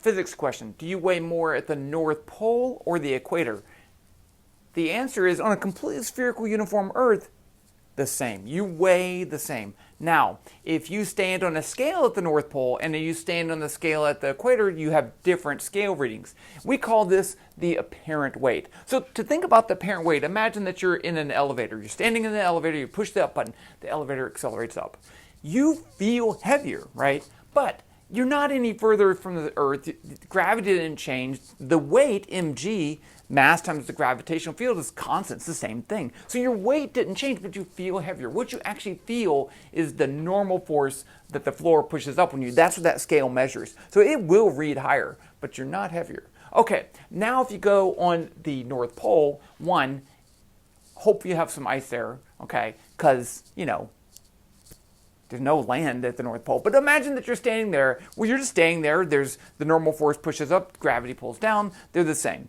physics question. Do you weigh more at the North Pole or the equator? The answer is, on a completely spherical uniform Earth, the same. You weigh the same. Now, if you stand on a scale at the North Pole and then you stand on the scale at the equator, you have different scale readings. We call this the apparent weight. So to think about the apparent weight, imagine that you're in an elevator. You're standing in the elevator, you push the up button, the elevator accelerates up. You feel heavier, right? But you're not any further from the Earth. Gravity didn't change. The weight, mg, mass times the gravitational field, is constant. It's the same thing. So your weight didn't change, but you feel heavier. What you actually feel is the normal force that the floor pushes up on you. That's what that scale measures. So it will read higher, but you're not heavier. Okay, now if you go on the North Pole, one, hope you have some ice there, okay? Because, there's no land at the North Pole. But imagine that you're standing there. Well, you're just standing there. There's the normal force pushes up, gravity pulls down. They're the same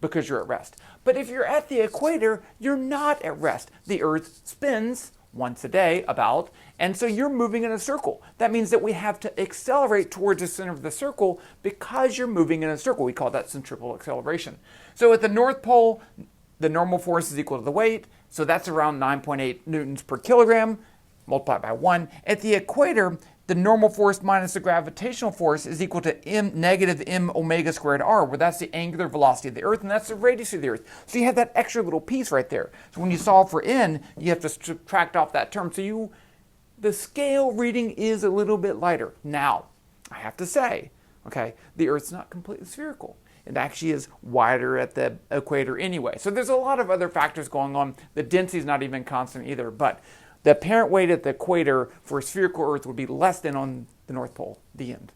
because you're at rest. But if you're at the equator, you're not at rest. The Earth spins once a day about, and so you're moving in a circle. That means that we have to accelerate towards the center of the circle because you're moving in a circle. We call that centripetal acceleration. So at the North Pole, the normal force is equal to the weight. So that's around 9.8 newtons per kilogram. Multiplied by 1. At the equator, the normal force minus the gravitational force is equal to negative m omega squared r, where that's the angular velocity of the Earth, and that's the radius of the Earth. So you have that extra little piece right there. So when you solve for n, you have to subtract off that term. So the scale reading is a little bit lighter. Now, I have to say, okay, the Earth's not completely spherical. It actually is wider at the equator anyway. So there's a lot of other factors going on. The density is not even constant either, but the apparent weight at the equator for a spherical Earth would be less than on the North Pole. The end.